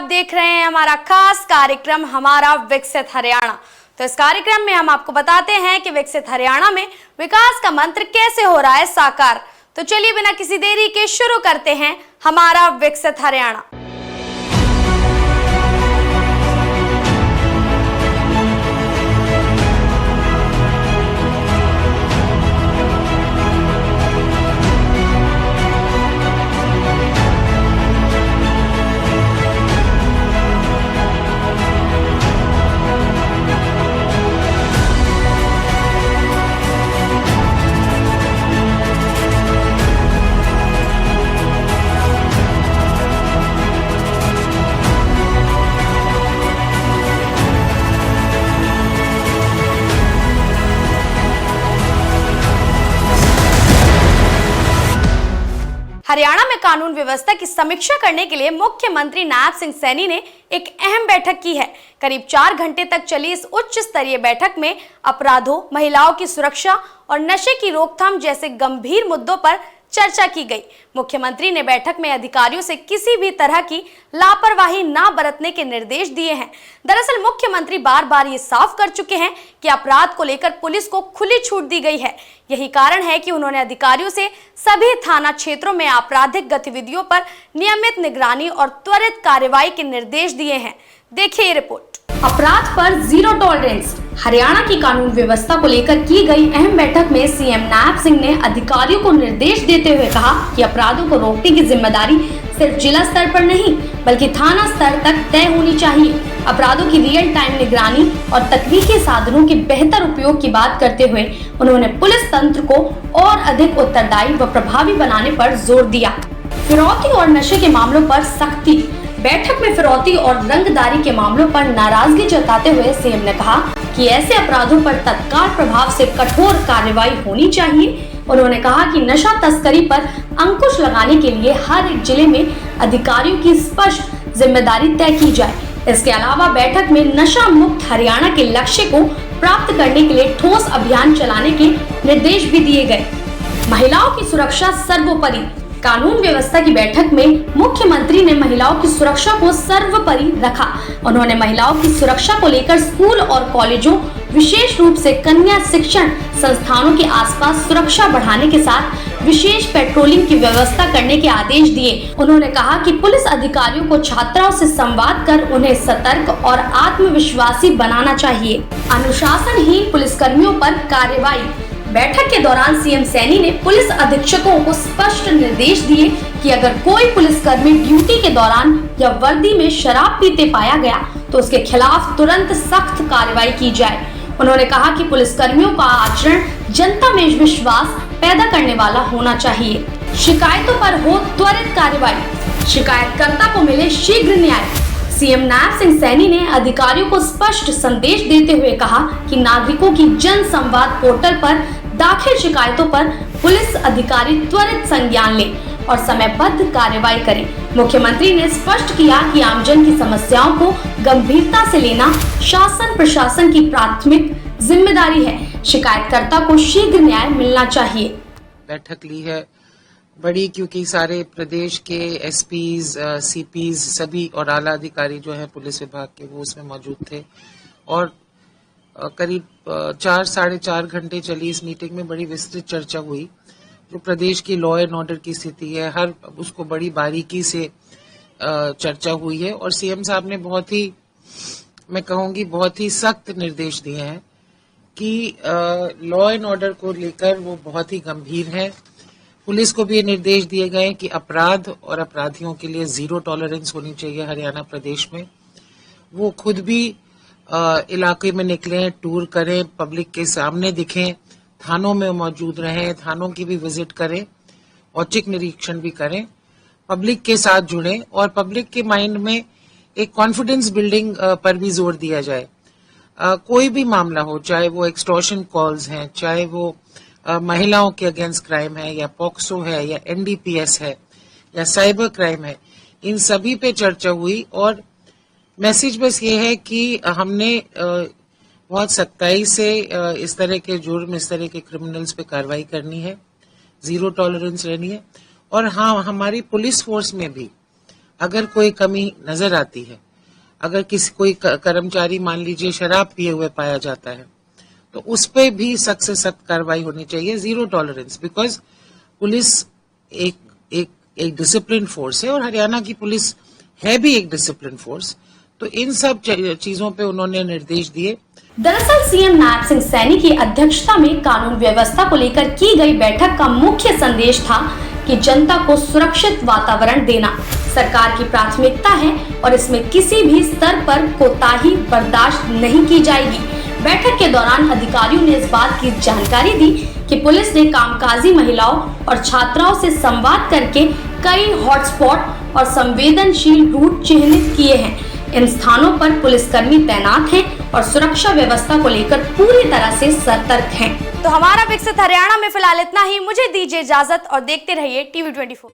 आप देख रहे हैं हमारा खास कार्यक्रम हमारा विकसित हरियाणा। तो इस कार्यक्रम में हम आपको बताते हैं कि विकसित हरियाणा में विकास का मंत्र कैसे हो रहा है साकार। तो चलिए बिना किसी देरी के शुरू करते हैं हमारा विकसित हरियाणा। हरियाणा में कानून व्यवस्था की समीक्षा करने के लिए मुख्यमंत्री नायब सिंह सैनी ने एक अहम बैठक की है। करीब 4 घंटे तक चली इस उच्च स्तरीय बैठक में अपराधों, महिलाओं की सुरक्षा और नशे की रोकथाम जैसे गंभीर मुद्दों पर चर्चा की गई। मुख्यमंत्री ने बैठक में अधिकारियों से किसी भी तरह की लापरवाही न बरतने के निर्देश दिए हैं। दरअसल मुख्यमंत्री बार बार ये साफ कर चुके हैं कि अपराध को लेकर पुलिस को खुली छूट दी गई है। यही कारण है कि उन्होंने अधिकारियों से सभी थाना क्षेत्रों में आपराधिक गतिविधियों पर नियमित निगरानी और त्वरित कार्रवाई के निर्देश दिए हैं। देखिए ये रिपोर्ट। अपराध पर जीरो टॉलरेंस। हरियाणा की कानून व्यवस्था को लेकर की गई अहम बैठक में सीएम नायब सिंह ने अधिकारियों को निर्देश देते हुए कहा कि अपराधों को रोकने की जिम्मेदारी सिर्फ जिला स्तर पर नहीं बल्कि थाना स्तर तक तय होनी चाहिए। अपराधों की रियल टाइम निगरानी और तकनीकी साधनों के बेहतर उपयोग की बात करते हुए उन्होंने पुलिस तंत्र को और अधिक उत्तरदायी व प्रभावी बनाने पर जोर दिया। फिरौती और नशे के मामलों पर सख्ती। बैठक में फिरौती और रंगदारी के मामलों पर नाराजगी जताते हुए सीएम ने कहा कि ऐसे अपराधों पर तत्काल प्रभाव से कठोर कार्रवाई होनी चाहिए। उन्होंने कहा कि नशा तस्करी पर अंकुश लगाने के लिए हर एक जिले में अधिकारियों की स्पष्ट जिम्मेदारी तय की जाए। इसके अलावा बैठक में नशा मुक्त हरियाणा के लक्ष्य को प्राप्त करने के लिए ठोस अभियान चलाने के निर्देश भी दिए गए। महिलाओं की सुरक्षा सर्वोपरि। कानून व्यवस्था की बैठक में मुख्यमंत्री ने महिलाओं की सुरक्षा को सर्वोपरि रखा। उन्होंने महिलाओं की सुरक्षा को लेकर स्कूल और कॉलेजों, विशेष रूप से कन्या शिक्षण संस्थानों के आसपास सुरक्षा बढ़ाने के साथ विशेष पेट्रोलिंग की व्यवस्था करने के आदेश दिए। उन्होंने कहा कि पुलिस अधिकारियों को छात्राओं से संवाद कर उन्हें सतर्क और आत्मविश्वासी बनाना चाहिए। अनुशासनहीन पुलिसकर्मियों पर कार्रवाई। बैठक के दौरान सीएम सैनी ने पुलिस अधीक्षकों को स्पष्ट निर्देश दिए कि अगर कोई पुलिसकर्मी ड्यूटी के दौरान या वर्दी में शराब पीते पाया गया तो उसके खिलाफ तुरंत सख्त कार्रवाई की जाए। उन्होंने कहा कि पुलिसकर्मियों का आचरण जनता में विश्वास पैदा करने वाला होना चाहिए। शिकायतों पर हो त्वरित कार्रवाई। शिकायतकर्ता को मिले शीघ्र न्याय। सीएम नायब सिंह सैनी ने अधिकारियों को स्पष्ट संदेश देते हुए कहा कि नागरिकों की जन संवाद पोर्टल पर दाखिल शिकायतों पर पुलिस अधिकारी त्वरित संज्ञान लें और समयबद्ध कार्रवाई करें। मुख्यमंत्री ने स्पष्ट किया कि आमजन की समस्याओं को गंभीरता से लेना शासन प्रशासन की प्राथमिक जिम्मेदारी है। शिकायतकर्ता को शीघ्र न्याय मिलना चाहिए। बैठक ली है बड़ी, क्योंकि सारे प्रदेश के एसपीज, सीपीज सभी और आला अधिकारी जो हैं पुलिस विभाग के वो उसमें मौजूद थे और करीब 4-4.5 घंटे चली इस मीटिंग में बड़ी विस्तृत चर्चा हुई। जो प्रदेश की लॉ एंड ऑर्डर की स्थिति है हर उसको बड़ी बारीकी से चर्चा हुई है और सीएम साहब ने बहुत ही, मैं कहूँगी बहुत ही सख्त निर्देश दिए हैं कि लॉ एंड ऑर्डर को लेकर वो बहुत ही गंभीर है। पुलिस को भी ये निर्देश दिए गए कि अपराध और अपराधियों के लिए जीरो टॉलरेंस होनी चाहिए हरियाणा प्रदेश में। वो खुद भी इलाके में निकलें, टूर करें, पब्लिक के सामने दिखें, थानों में मौजूद रहें, थानों की भी विजिट करें, औचक निरीक्षण भी करें, पब्लिक के साथ जुड़ें और पब्लिक के माइंड में एक कॉन्फिडेंस बिल्डिंग पर भी जोर दिया जाए। कोई भी मामला हो, चाहे वो एक्सटॉर्शन कॉल्स हैं, चाहे वो महिलाओं के अगेंस्ट क्राइम है या पॉक्सो है या एनडीपीएस है या साइबर क्राइम है, इन सभी पे चर्चा हुई और मैसेज बस ये है कि हमने बहुत सख्ताई से इस तरह के जुर्म, इस तरह के क्रिमिनल्स पे कार्रवाई करनी है, जीरो टॉलरेंस रहनी है। और हाँ, हमारी पुलिस फोर्स में भी अगर कोई कमी नजर आती है, अगर कोई कर्मचारी मान लीजिए शराब पिए हुए पाया जाता है, तो उस पे भी सख्त से सख्त कार्रवाई होनी चाहिए, जीरो टॉलरेंस, बिकॉज पुलिस एक डिसिप्लिन फोर्स है और हरियाणा की पुलिस है भी एक डिसिप्लिन फोर्स। तो इन सब चीजों पे उन्होंने निर्देश दिए। दरअसल सीएम नायब सिंह सैनी की अध्यक्षता में कानून व्यवस्था को लेकर की गई बैठक का मुख्य संदेश था कि जनता को सुरक्षित वातावरण देना सरकार की प्राथमिकता है और इसमें किसी भी स्तर पर कोताही बर्दाश्त नहीं की जाएगी। बैठक के दौरान अधिकारियों ने इस बात की जानकारी दी कि पुलिस ने कामकाजी महिलाओं और छात्राओं से संवाद करके कई हॉटस्पॉट और संवेदनशील रूट चिन्हित किए हैं। इन स्थानों पर पुलिसकर्मी तैनात हैं और सुरक्षा व्यवस्था को लेकर पूरी तरह से सतर्क हैं। तो हमारा विकसित हरियाणा में फिलहाल इतना ही। मुझे दीजिए इजाजत और देखते रहिए TV24।